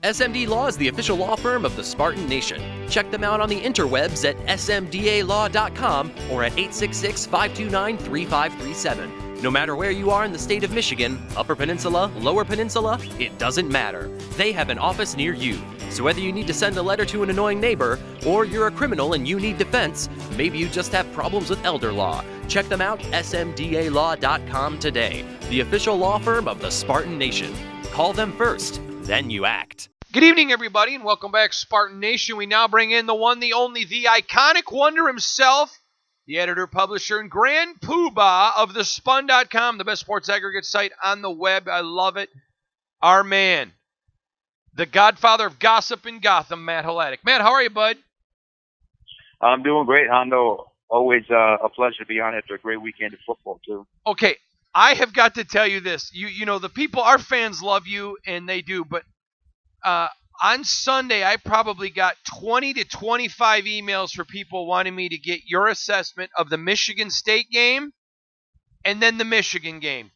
SMD Law is the official law firm of the Spartan Nation. Check them out on the interwebs at smdalaw.com or at 866-529-3537. No matter where you are in the state of Michigan, Upper Peninsula, Lower Peninsula, it doesn't matter. They have an office near you. So whether you need to send a letter to an annoying neighbor, or you're a criminal and you need defense, maybe you just have problems with elder law, check them out, smdalaw.com today. The official law firm of the Spartan Nation. Call them first, then you act. Good evening, everybody, and welcome back, Spartan Nation. We now bring in the one, the only, the iconic wonder himself, the editor, publisher, and grand poobah of thespun.com, the best sports aggregate site on the web. I love it. Our man, the godfather of gossip in Gotham, Matt Hladik. Matt, how are you, bud? I'm doing great, Hondo. Always a pleasure to be on after a great weekend of football, too. Okay, I have got to tell you this. You know, the people, our fans love you, and they do, but on Sunday, I probably got 20 to 25 emails for people wanting me to get your assessment of the Michigan State game and then the Michigan game.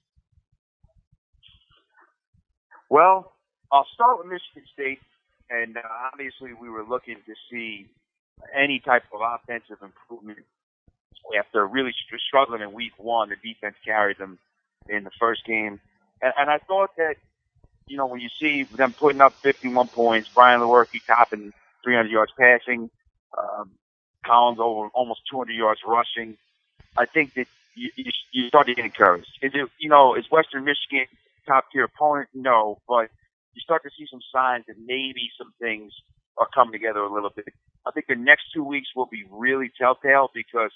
Well, I'll start with Michigan State, and obviously we were looking to see any type of offensive improvement after really struggling in week one. The defense carried them in the first game, and I thought that, you know, when you see them putting up 51 points, Brian Lewerke topping 300 yards passing, Collins over almost 200 yards rushing, I think that you start to get encouraged. Is Western Michigan top-tier opponent? No, but you start to see some signs that maybe some things are coming together a little bit. I think the next 2 weeks will be really telltale because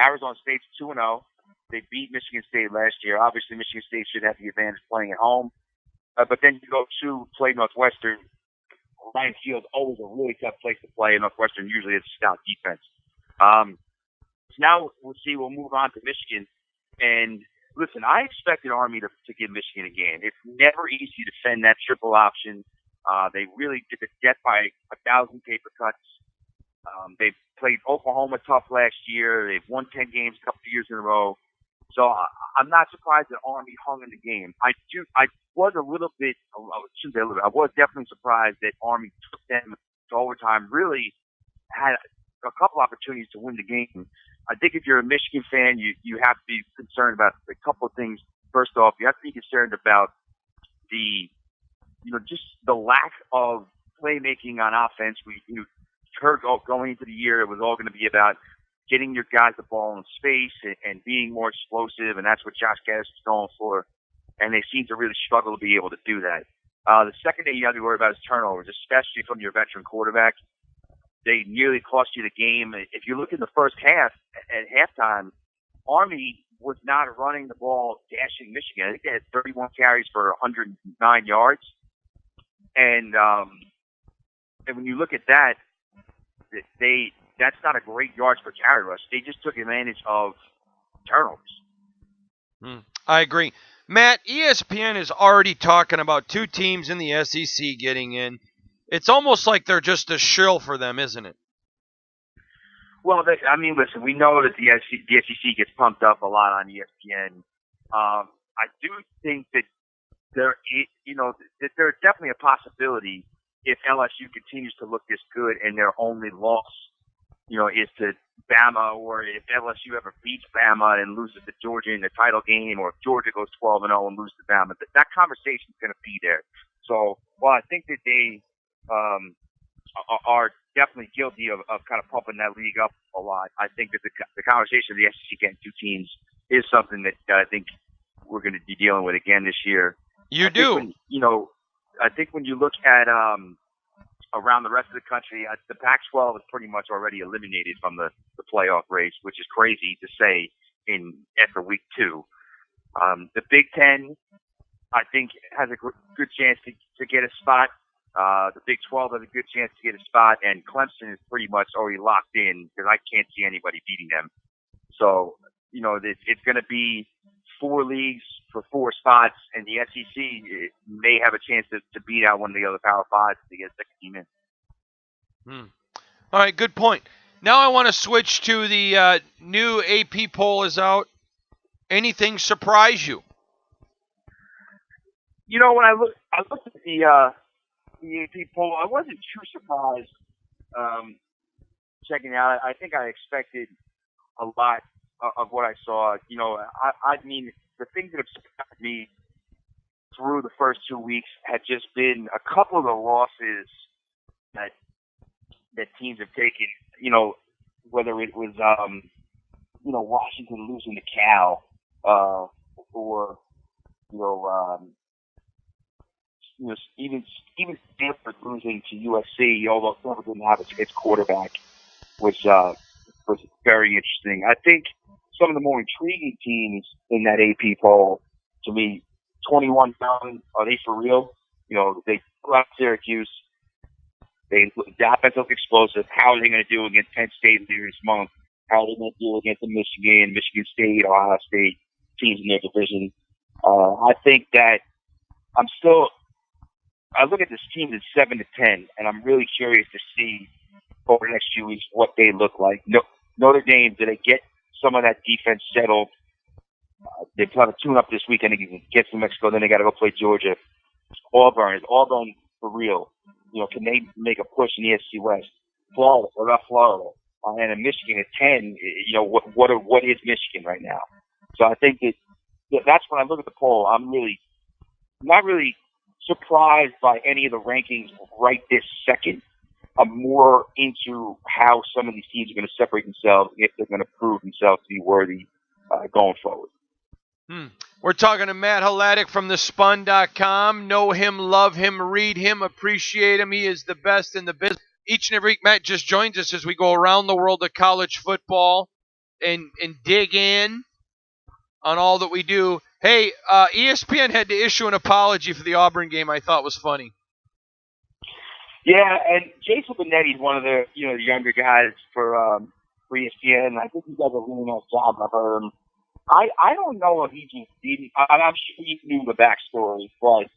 Arizona State's 2-0. They beat Michigan State last year. Obviously, Michigan State should have the advantage playing at home. But then you go to play Northwestern. Ryan Field's always a really tough place to play. Northwestern usually has a stout defense. So now we'll move on to Michigan. And listen, I expected Army to give Michigan a game. It's never easy to defend that triple option. They really did the death by 1,000 paper cuts. They played Oklahoma tough last year. They've won 10 games a couple of years in a row. So I'm not surprised that Army hung in the game. I was a little bit, I was definitely surprised that Army took them to overtime, really had a couple opportunities to win the game. I think if you're a Michigan fan, you have to be concerned about a couple of things. First off, you have to be concerned about just the lack of playmaking on offense. We heard going into the year it was all going to be about getting your guys the ball in space and being more explosive, and that's what Josh Gattis is going for. And they seem to really struggle to be able to do that. The second thing you have to be worried about is turnovers, especially from your veteran quarterback. They nearly cost you the game. If you look in the first half, at halftime, Army was not running the ball, dashing Michigan. I think they had 31 carries for 109 yards. And when you look at that, that's not a great yards per carry rush. They just took advantage of turnovers. I agree. Matt, ESPN is already talking about two teams in the SEC getting in. It's almost like they're just a shill for them, isn't it? Well, listen, we know that the SEC gets pumped up a lot on ESPN. I do think that there's definitely a possibility if LSU continues to look this good and their only loss, is to Bama, or if LSU ever beats Bama and loses to Georgia in the title game, or if Georgia goes 12-0 and loses to Bama, that conversation is going to be there. So, while I think that they are definitely guilty of kind of pumping that league up a lot, I think that the conversation of the SEC getting two teams is something that I think we're going to be dealing with again this year. I think when you look at around the rest of the country, the Pac-12 is pretty much already eliminated from the playoff race, which is crazy to say after week 2. The Big Ten, I think, has a good chance to get a spot. The Big 12 has a good chance to get a spot, and Clemson is pretty much already locked in because I can't see anybody beating them. So, it's going to be 4 leagues for 4 spots, and the SEC may have a chance to beat out one of the other Power Fives to get a second team in. All right, good point. Now I want to switch to the new AP poll is out. Anything surprise you? When I looked at the AP poll. I wasn't too surprised checking it out. I think I expected a lot of what I saw. You know, I mean, the things that have surprised me through the first 2 weeks had just been a couple of the losses that teams have taken. You know, whether it was you know, Washington losing to Cal, or even Stanford losing to USC, although Stanford didn't have its quarterback, was very interesting. I think some of the more intriguing teams in that AP poll, to me, 21 down, are they for real? You know, they blew out Syracuse. The offense looked explosive. How are they going to do against Penn State later this month? How are they going to do against the Michigan State, Ohio State teams in their division? I think that I look at this team at 7-10, and I'm really curious to see over the next few weeks what they look like. Notre Dame, do they get some of that defense settled? They plan to tune up this weekend against New Mexico. Then they got to go play Georgia. Auburn, is Auburn for real? You know, can they make a push in the SEC West? Florida, what about Florida? And in Michigan at 10, you know, what is Michigan right now? So I think that's when I look at the poll. I'm not really surprised by any of the rankings right this second. I'm more into how some of these teams are going to separate themselves if they're going to prove themselves to be worthy going forward. We're talking to Matt Hladik from thespun.com. Know him, love him, read him, appreciate him. He is the best in the business. Each and every week, Matt just joins us as we go around the world of college football and dig in on all that we do. Hey, ESPN had to issue an apology for the Auburn game. I thought was funny. Yeah, and Jason Benetti is one of the the younger guys for ESPN. I think he does a really nice job. I've heard him. I don't know if he just didn't. I'm sure he knew the backstory, but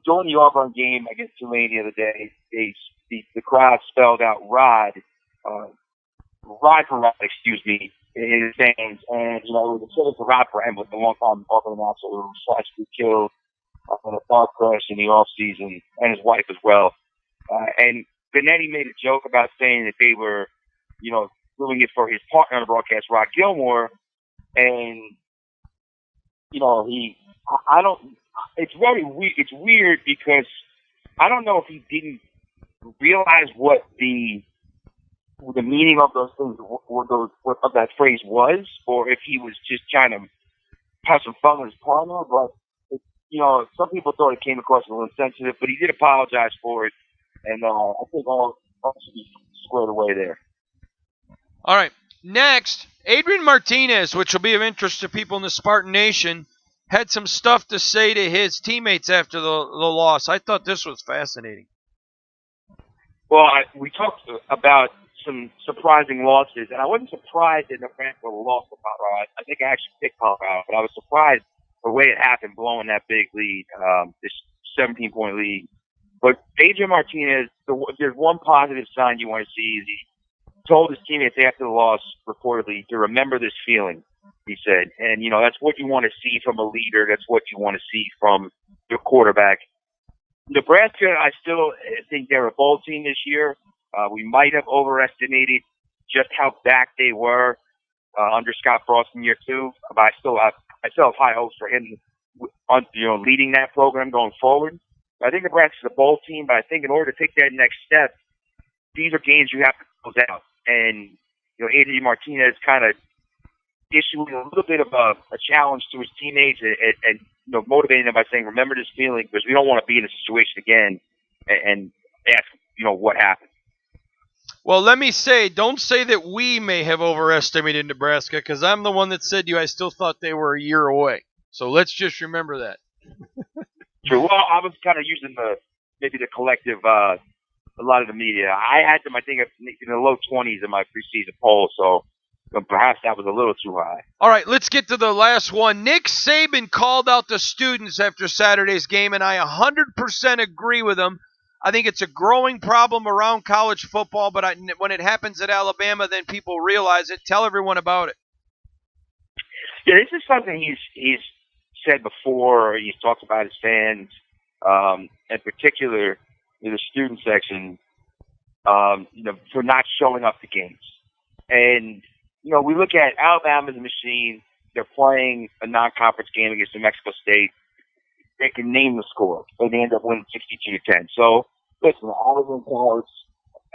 during the Auburn game against Tulane the other day, the crowd spelled out "Rod for Rod," in his stands, and it was a sort of Rod Bramblett, the long-time Auburn announcer who was tragically killed in a car crash in the off season, and his wife as well. And Benetti made a joke about saying that they were, doing it for his partner on the broadcast, Rod Gilmore, and it's very weird. It's weird because I don't know if he didn't realize what the meaning of those things, of that phrase was, or if he was just trying to have some fun with his partner. But some people thought it came across a little insensitive, but he did apologize for it, and I think all should be squared away there. All right. Next, Adrian Martinez, which will be of interest to people in the Spartan Nation, had some stuff to say to his teammates after the loss. I thought this was fascinating. Well, we talked about some surprising losses, and I wasn't surprised that Nebraska lost to Colorado. I think I actually picked Colorado, but I was surprised the way it happened, blowing that big lead, this 17-point lead. But Adrian Martinez, there's one positive sign you want to see is he told his teammates after the loss, reportedly, to remember this feeling, he said. And, that's what you want to see from a leader. That's what you want to see from your quarterback. Nebraska, I still think they're a bowl team this year. We might have overestimated just how back they were under Scott Frost in year 2. But I still have high hopes for him, leading that program going forward. I think Nebraska's a bowl team, but I think in order to take that next step, these are games you have to close out. And, Adrian Martinez kind of issuing a little bit of a challenge to his teammates and motivating them by saying, remember this feeling, because we don't want to be in a situation again and ask, what happened. Well, let me say, don't say that we may have overestimated Nebraska, because I'm the one that said to you I still thought they were a year away. So let's just remember that. True. Well, I was kind of using maybe the collective, a lot of the media. I had them, I think, in the low 20s in my preseason poll, so perhaps that was a little too high. All right, let's get to the last one. Nick Saban called out the students after Saturday's game, and I 100% agree with him. I think it's a growing problem around college football, but when it happens at Alabama, then people realize it. Tell everyone about it. Yeah, this is something he's said before. He's talked about his fans. in particular in the student section, for not showing up to games. And, we look at Alabama's a machine. They're playing a non-conference game against New Mexico State. They can name the score, and they end up winning 62-10. So, listen, I was in college.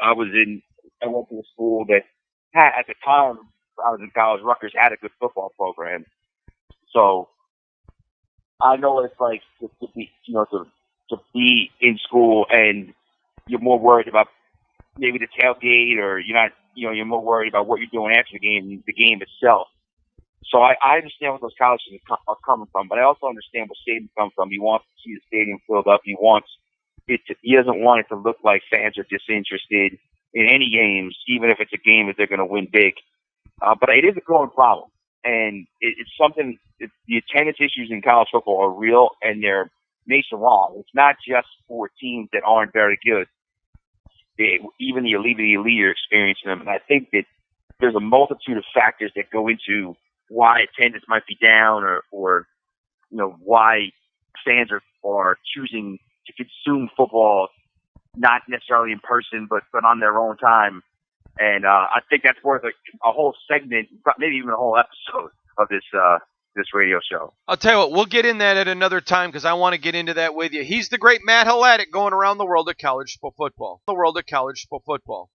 I went to a school that had, at the time I was in college, Rutgers had a good football program. So, I know what it's like to be in school and you're more worried about maybe the tailgate, or you're more worried about what you're doing after the game itself. So I understand where those colleges are coming from, but I also understand where Saban comes from. He wants to see the stadium filled up. He doesn't want it to look like fans are disinterested in any games, even if it's a game that they're going to win big. But it is a growing problem, and it's something. The attendance issues in college football are real, and they're nationwide. It's not just for teams that aren't very good. Even the elite of the elite are experiencing them, and I think that there's a multitude of factors that go into why attendance might be down, or why fans are choosing to consume football not necessarily in person but on their own time. And I think that's worth a whole segment, maybe even a whole episode of this radio show. I'll tell you what, we'll get in that at another time because I want to get into that with you. He's the great Matt Hladic going around the world of college football.